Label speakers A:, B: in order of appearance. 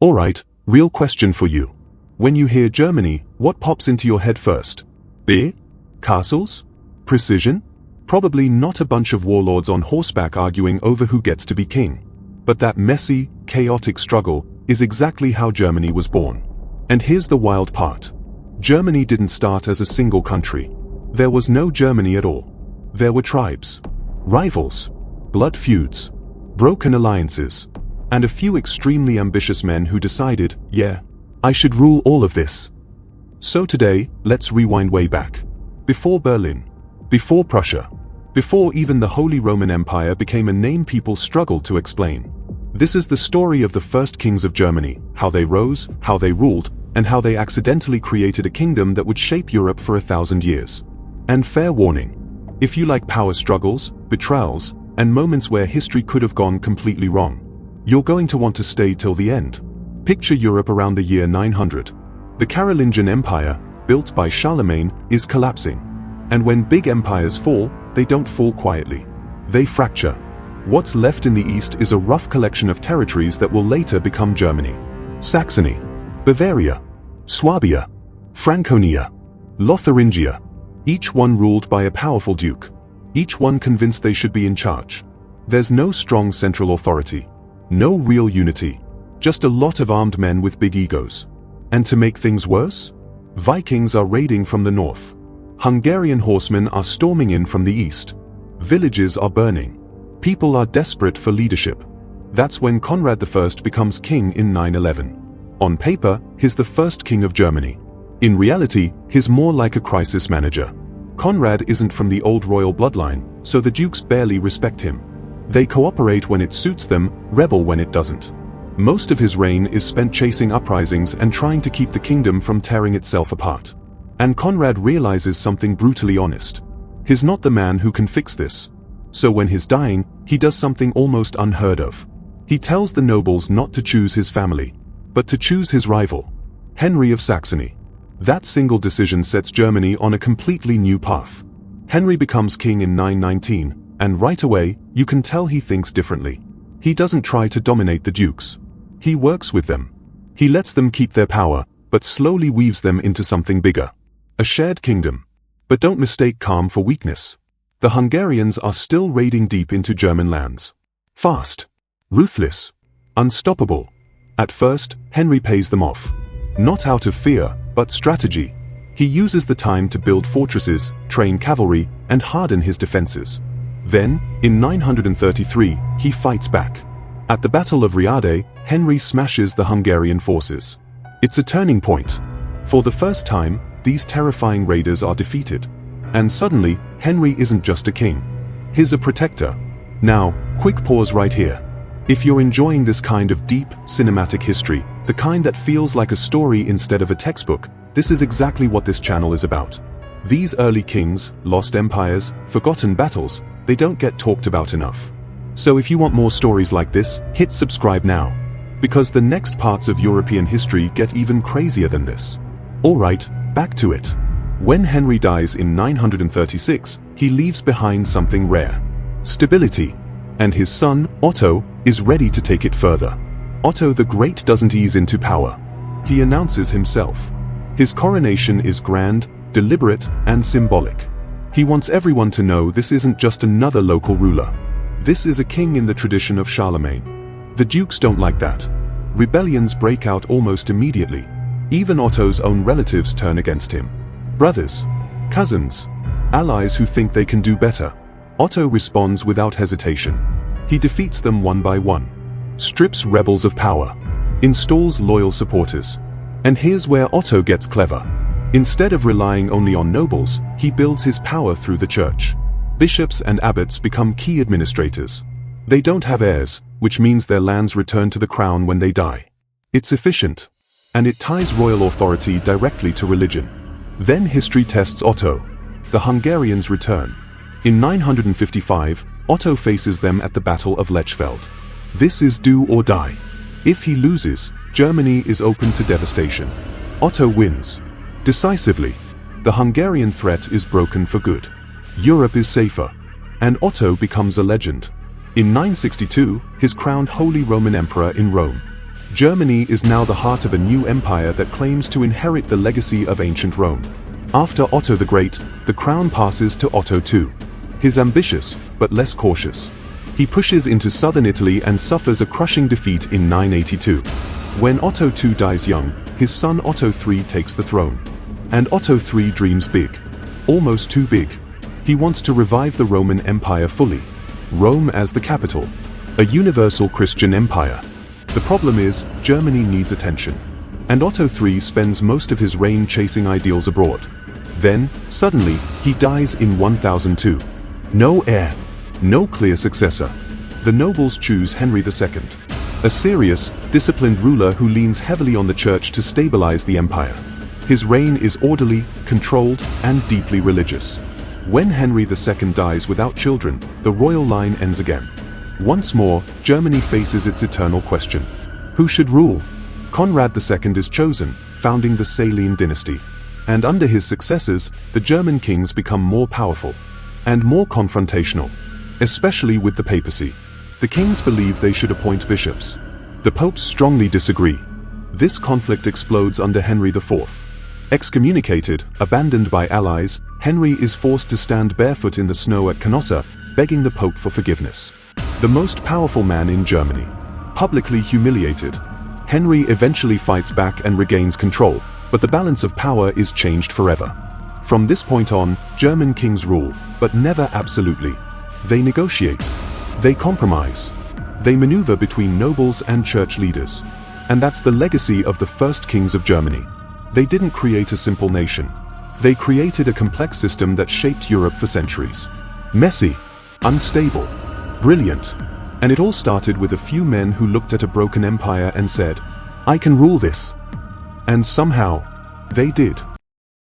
A: Alright, real question for you. When you hear Germany, what pops into your head first? Beer? Castles? Precision? Probably not a bunch of warlords on horseback arguing over who gets to be king. But that messy, chaotic struggle is exactly how Germany was born. And here's the wild part. Germany didn't start as a single country. There was no Germany at all. There were tribes, rivals, blood feuds, broken alliances, and a few extremely ambitious men who decided, yeah, I should rule all of this. So today, let's rewind way back. Before Berlin, before Prussia, before even the Holy Roman Empire became a name people struggled to explain. This is the story of the first kings of Germany, how they rose, how they ruled, and how they accidentally created a kingdom that would shape Europe for 1,000 years. And fair warning, if you like power struggles, betrayals, and moments where history could have gone completely wrong, you're going to want to stay till the end. Picture Europe around the year 900. The Carolingian Empire, built by Charlemagne, is collapsing. And when big empires fall, they don't fall quietly. They fracture. What's left in the east is a rough collection of territories that will later become Germany. Saxony, Bavaria, Swabia, Franconia, Lotharingia, each one ruled by a powerful duke. Each one convinced they should be in charge. There's no strong central authority. No real unity. Just a lot of armed men with big egos. And to make things worse, Vikings are raiding from the north. Hungarian horsemen are storming in from the east. Villages are burning. People are desperate for leadership. That's when Conrad I becomes king in 911. On paper, he's the first king of Germany. In reality, he's more like a crisis manager. Conrad isn't from the old royal bloodline, so the dukes barely respect him. They cooperate when it suits them, rebel when it doesn't. Most of his reign is spent chasing uprisings and trying to keep the kingdom from tearing itself apart. And Conrad realizes something brutally honest. He's not the man who can fix this. So when he's dying, he does something almost unheard of. He tells the nobles not to choose his family, but to choose his rival, Henry of Saxony. That single decision sets Germany on a completely new path. Henry becomes king in 919, and right away, you can tell he thinks differently. He doesn't try to dominate the dukes. He works with them. He lets them keep their power, but slowly weaves them into something bigger. A shared kingdom. But don't mistake calm for weakness. The Hungarians are still raiding deep into German lands. Fast. Ruthless. Unstoppable. At first, Henry pays them off. Not out of fear, but strategy. He uses the time to build fortresses, train cavalry, and harden his defenses. Then, in 933, he fights back. At the Battle of Riade, Henry smashes the Hungarian forces. It's a turning point. For the first time, these terrifying raiders are defeated. And suddenly, Henry isn't just a king. He's a protector. Now, quick pause right here. If you're enjoying this kind of deep, cinematic history, the kind that feels like a story instead of a textbook, this is exactly what this channel is about. These early kings, lost empires, forgotten battles, they don't get talked about enough. So if you want more stories like this, hit subscribe now. Because the next parts of European history get even crazier than this. Alright, back to it. When Henry dies in 936, he leaves behind something rare. Stability. And his son, Otto, is ready to take it further. Otto the Great doesn't ease into power. He announces himself. His coronation is grand, deliberate, and symbolic. He wants everyone to know this isn't just another local ruler. This is a king in the tradition of Charlemagne. The dukes don't like that. Rebellions break out almost immediately. Even Otto's own relatives turn against him. Brothers, cousins, allies who think they can do better. Otto responds without hesitation. He defeats them one by one. Strips rebels of power. Installs loyal supporters. And here's where Otto gets clever. Instead of relying only on nobles, he builds his power through the church. Bishops and abbots become key administrators. They don't have heirs, which means their lands return to the crown when they die. It's efficient. And it ties royal authority directly to religion. Then history tests Otto. The Hungarians return. In 955, Otto faces them at the Battle of Lechfeld. This is do or die. If he loses, Germany is open to devastation. Otto wins. Decisively. The Hungarian threat is broken for good. Europe is safer. And Otto becomes a legend. In 962, he's crowned Holy Roman Emperor in Rome. Germany is now the heart of a new empire that claims to inherit the legacy of ancient Rome. After Otto the Great, the crown passes to Otto II. He's ambitious, but less cautious. He pushes into southern Italy and suffers a crushing defeat in 982. When Otto II dies young, his son Otto III takes the throne. And Otto III dreams big. Almost too big. He wants to revive the Roman Empire fully. Rome as the capital. A universal Christian empire. The problem is, Germany needs attention. And Otto III spends most of his reign chasing ideals abroad. Then, suddenly, he dies in 1002. No heir. No clear successor. The nobles choose Henry II. A serious, disciplined ruler who leans heavily on the church to stabilize the empire. His reign is orderly, controlled, and deeply religious. When Henry II dies without children, the royal line ends again. Once more, Germany faces its eternal question. Who should rule? Conrad II is chosen, founding the Saline dynasty. And under his successors, the German kings become more powerful. And more confrontational. Especially with the papacy. The kings believe they should appoint bishops. The popes strongly disagree. This conflict explodes under Henry IV. Excommunicated, abandoned by allies, Henry is forced to stand barefoot in the snow at Canossa, begging the Pope for forgiveness. The most powerful man in Germany. Publicly humiliated. Henry eventually fights back and regains control, but the balance of power is changed forever. From this point on, German kings rule, but never absolutely. They negotiate. They compromise. They maneuver between nobles and church leaders. And that's the legacy of the first kings of Germany. They didn't create a simple nation. They created a complex system that shaped Europe for centuries. Messy, unstable, brilliant. And it all started with a few men who looked at a broken empire and said, "I can rule this." And somehow, they did.